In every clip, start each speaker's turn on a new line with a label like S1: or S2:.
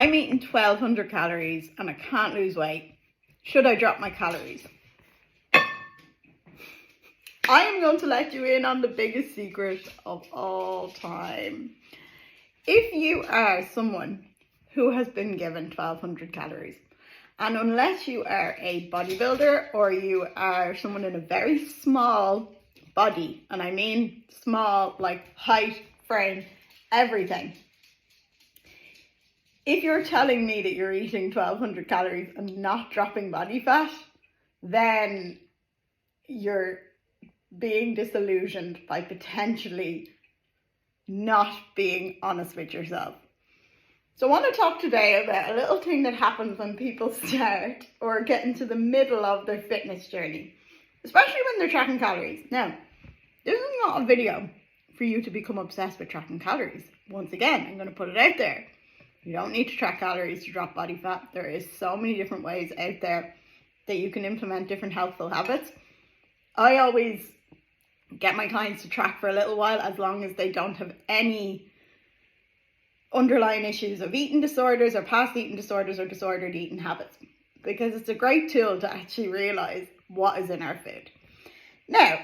S1: I'm eating 1200 calories and I can't lose weight. Should I drop my calories? I am going to let you in on the biggest secret of all time. If you are someone who has been given 1200 calories, and unless you are a bodybuilder or you are someone in a very small body, and I mean small, like height, frame, everything. If you're telling me that you're eating 1200 calories and not dropping body fat, then you're being disillusioned by potentially not being honest with yourself. So I want to talk today about a little thing that happens when people start or get into the middle of their fitness journey, especially when they're tracking calories. Now, this is not a video for you to become obsessed with tracking calories. Once again, I'm going to put it out there. You don't need to track calories to drop body fat. There is so many different ways out there that you can implement different healthful habits. I always get my clients to track for a little while as long as they don't have any underlying issues of eating disorders or past eating disorders or disordered eating habits, because it's a great tool to actually realize what is in our food. Now,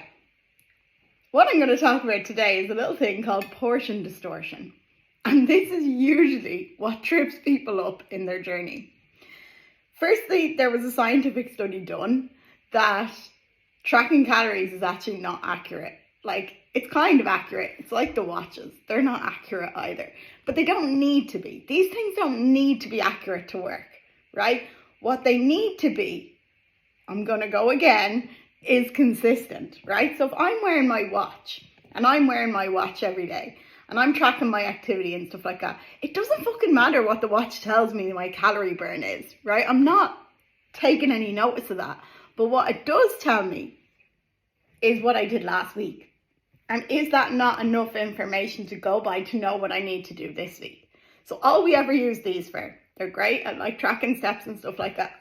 S1: what I'm going to talk about today is a little thing called portion distortion. And this is usually what trips people up in their journey. Firstly, there was a scientific study done that tracking calories is actually not accurate. Like, it's kind of accurate. It's like the watches. They're not accurate either. But they don't need to be. These things don't need to be accurate to work, right? What they need to be, I'm going to go again, is consistent, right? So if I'm wearing my watch, and I'm wearing my watch every day, and I'm tracking my activity and stuff like that, it doesn't fucking matter what the watch tells me my calorie burn is, right? I'm not taking any notice of that. But what it does tell me is what I did last week. And is that not enough information to go by to know what I need to do this week? So all we ever use these for, they're great at like tracking steps and stuff like that.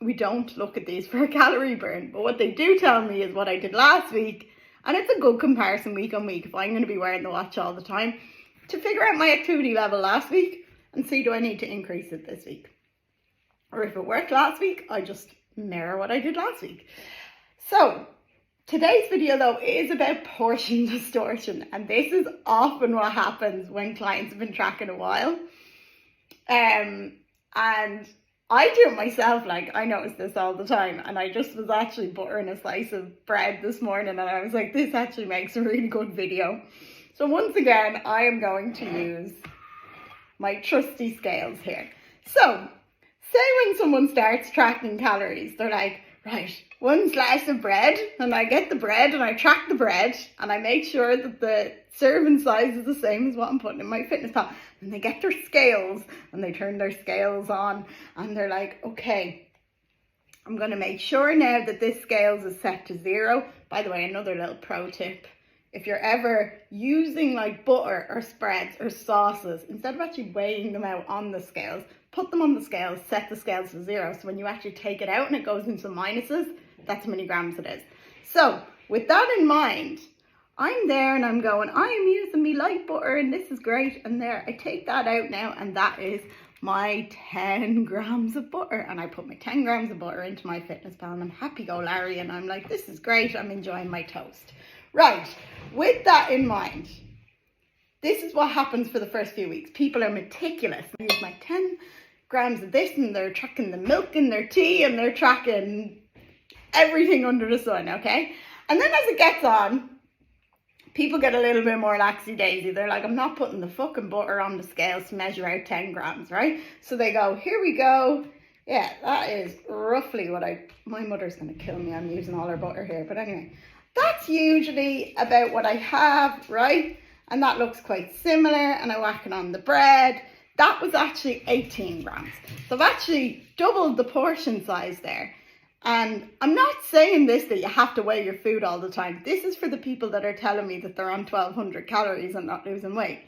S1: We don't look at these for a calorie burn. But what they do tell me is what I did last week. And it's a good comparison week on week if I'm going to be wearing the watch all the time to figure out my activity level last week and see, do I need to increase it this week? Or if it worked last week, I just mirror what I did last week. So today's video though is about portion distortion, and this is often what happens when clients have been tracking a while. And I do it myself, like I notice this all the time, and I just was actually buttering a slice of bread this morning and I was like, this actually makes a really good video. So once again, I am going to use my trusty scales here. So say when someone starts tracking calories, they're like, right, one slice of bread, and I get the bread and I track the bread and I make sure that the serving size is the same as what I'm putting in my fitness pal. And they get their scales and they turn their scales on and they're like, okay, I'm going to make sure now that this scales is set to 0. By the way, another little pro tip. If you're ever using like butter or spreads or sauces, instead of actually weighing them out on the scales, put them on the scales, set the scales to 0. So when you actually take it out and it goes into minuses, that's how many grams it is. So with that in mind, I'm there and I'm going, I am using me light butter and this is great. And there, I take that out now and that is my 10 grams of butter. And I put my 10 grams of butter into my fitness pal and I'm happy go Larry. And I'm like, this is great. I'm enjoying my toast. Right, with that in mind, this is what happens for the first few weeks. People are meticulous. I use my 10 grams of this and they're tracking the milk in their tea and they're tracking everything under the sun, okay? And then as it gets on, people get a little bit more laxy-daisy. They're like, I'm not putting the fucking butter on the scales to measure out 10 grams, right? So they go, here we go. Yeah, that is roughly what my mother's going to kill me. I'm using all her butter here. But anyway, that's usually about what I have, right? And that looks quite similar. And I whack it on the bread. That was actually 18 grams. So I've actually doubled the portion size there. And I'm not saying this that you have to weigh your food all the time. This is for the people that are telling me that they're on 1200 calories and not losing weight.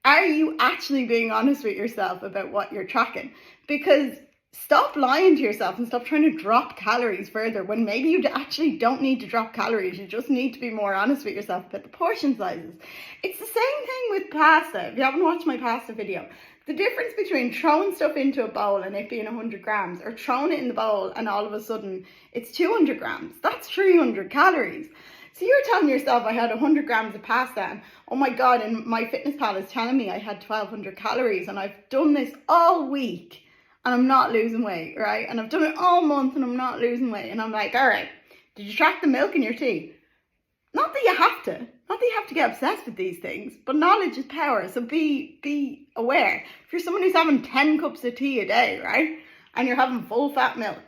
S1: Are you actually being honest with yourself about what you're tracking? Because stop lying to yourself and stop trying to drop calories further when maybe you actually don't need to drop calories. You just need to be more honest with yourself about the portion sizes. It's the same thing with pasta. If you haven't watched my pasta video, The difference between throwing stuff into a bowl and it being 100 grams, or throwing it in the bowl and all of a sudden it's 200 grams, that's 300 calories. So you're telling yourself I had 100 grams of pasta and oh my God, and MyFitnessPal is telling me I had 1200 calories and I've done this all week and I'm not losing weight, right? And I've done it all month and I'm not losing weight. And I'm like, all right, did you track the milk in your tea? Not that you have to. Not that you have to get obsessed with these things, but knowledge is power. So be aware. If you're someone who's having 10 cups of tea a day, right? And you're having full fat milk,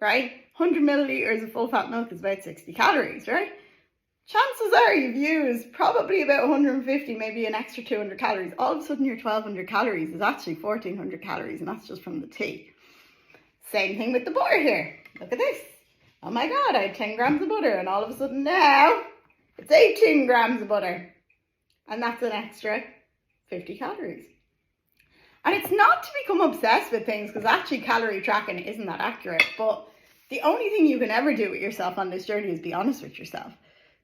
S1: right? 100 milliliters of full fat milk is about 60 calories, right? Chances are you've used probably about 150, maybe an extra 200 calories. All of a sudden your 1200 calories is actually 1400 calories, and that's just from the tea. Same thing with the butter here. Look at this. Oh my God, I had 10 grams of butter, and all of a sudden now it's 18 grams of butter. And that's an extra 50 calories. And it's not to become obsessed with things, because actually calorie tracking isn't that accurate. But the only thing you can ever do with yourself on this journey is be honest with yourself.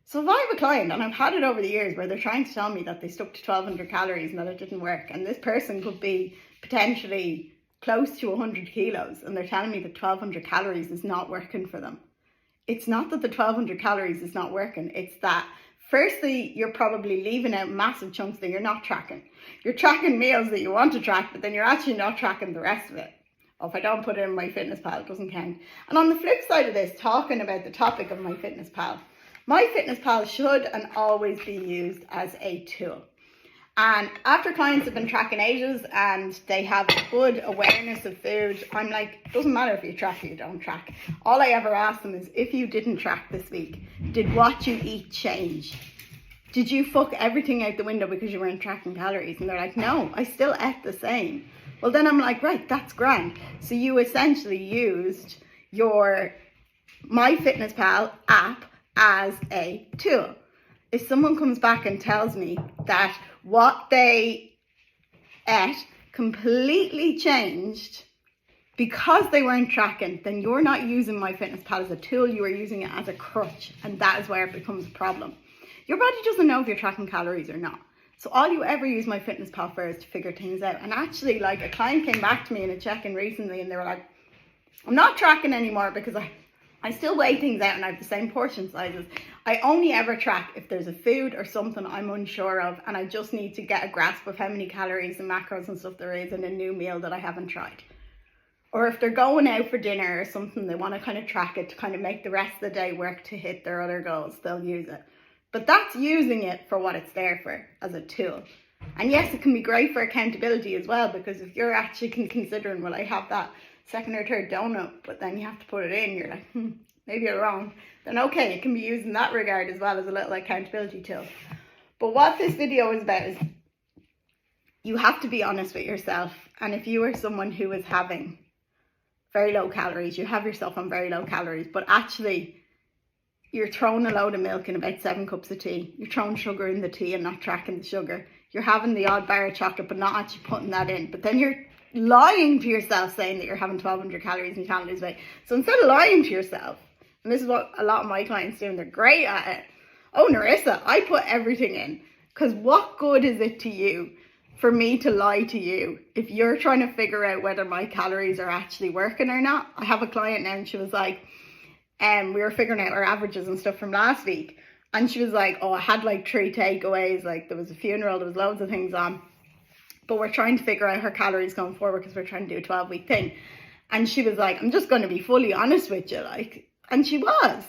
S1: So if I have a client, and I've had it over the years, where they're trying to tell me that they stuck to 1200 calories and that it didn't work, and this person could be potentially close to 100 kilos, and they're telling me that 1200 calories is not working for them. It's not that the 1200 calories is not working. It's that, firstly, you're probably leaving out massive chunks that you're not tracking. You're tracking meals that you want to track, but then you're actually not tracking the rest of it. Oh, if I don't put it in MyFitnessPal, it doesn't count. And on the flip side of this, talking about the topic of MyFitnessPal, MyFitnessPal should and always be used as a tool. And after clients have been tracking ages and they have good awareness of food, I'm like, it doesn't matter if you track or you don't track. All I ever ask them is, if you didn't track this week, did what you eat change? Did you fuck everything out the window because you weren't tracking calories? And they're like, no, I still ate the same. Well, then I'm like, right, that's grand. So you essentially used your MyFitnessPal app as a tool. If someone comes back and tells me that what they ate completely changed because they weren't tracking, then you're not using MyFitnessPal as a tool, you are using it as a crutch, and that is where it becomes a problem. Your body doesn't know if you're tracking calories or not. So all you ever use MyFitnessPal for is to figure things out. And actually, like, a client came back to me in a check-in recently and they were like, I'm not tracking anymore because I still weigh things out and I have the same portion sizes. I only ever track if there's a food or something I'm unsure of, and I just need to get a grasp of how many calories and macros and stuff there is in a new meal that I haven't tried. Or if they're going out for dinner or something, they want to kind of track it to kind of make the rest of the day work to hit their other goals, they'll use it. But that's using it for what it's there for, as a tool. And yes, it can be great for accountability as well, because if you're actually considering, well, I have that second or third donut, but then you have to put it in, you're like, maybe you're wrong, then okay, it can be used in that regard as well as a little accountability tool. But what this video is about is, you have to be honest with yourself. And if you are someone who is having very low calories, you have yourself on very low calories, but actually you're throwing a load of milk in about 7 cups of tea, you're throwing sugar in the tea and not tracking the sugar, you're having the odd bar of chocolate but not actually putting that in, but then you're lying to yourself saying that you're having 1200 calories and you can't lose weight. So instead of lying to yourself, and this is what a lot of my clients do and they're great at it, oh Narissa, I put everything in, because what good is it to you for me to lie to you if you're trying to figure out whether my calories are actually working or not? I have a client now and she was like, we were figuring out our averages and stuff from last week, and she was like, oh, I had like 3 takeaways, like there was a funeral, there was loads of things on, but we're trying to figure out her calories going forward because we're trying to do a 12-week thing. And she was like, I'm just going to be fully honest with you, like, and she was.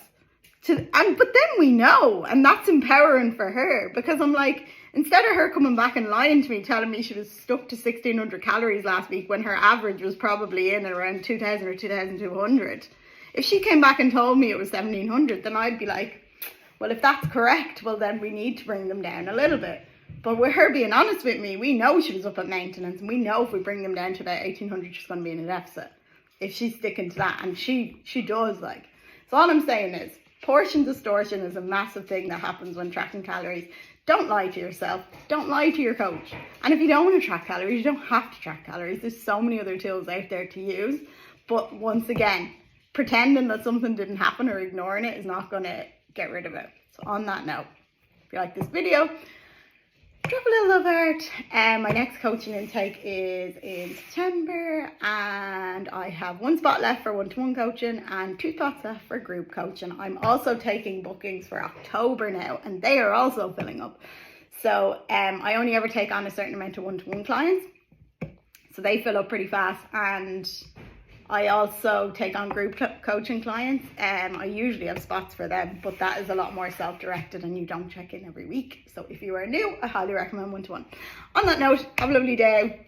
S1: But then we know, and that's empowering for her, because I'm like, instead of her coming back and lying to me, telling me she was stuck to 1600 calories last week when her average was probably in around 2000 or 2200, if she came back and told me it was 1700, then I'd be like, well, if that's correct, well, then we need to bring them down a little bit. But with her being honest with me, we know she was up at maintenance, and we know if we bring them down to about 1800, she's going to be in a deficit if she's sticking to that. And she does, like. So all I'm saying is, portion distortion is a massive thing that happens when tracking calories. Don't lie to yourself. Don't lie to your coach. And if you don't want to track calories, you don't have to track calories. There's so many other tools out there to use. But once again, pretending that something didn't happen or ignoring it is not going to get rid of it. So on that note, if you like this video, drop drop a little love art. My next coaching intake is in September, and I have 1 spot left for one-to-one coaching and 2 spots left for group coaching. I'm also taking bookings for October now, and they are also filling up. So I only ever take on a certain amount of one-to-one clients, so they fill up pretty fast. And I also take on group coaching clients. I usually have spots for them, but that is a lot more self-directed and you don't check in every week. So if you are new, I highly recommend one-to-one. On that note, have a lovely day.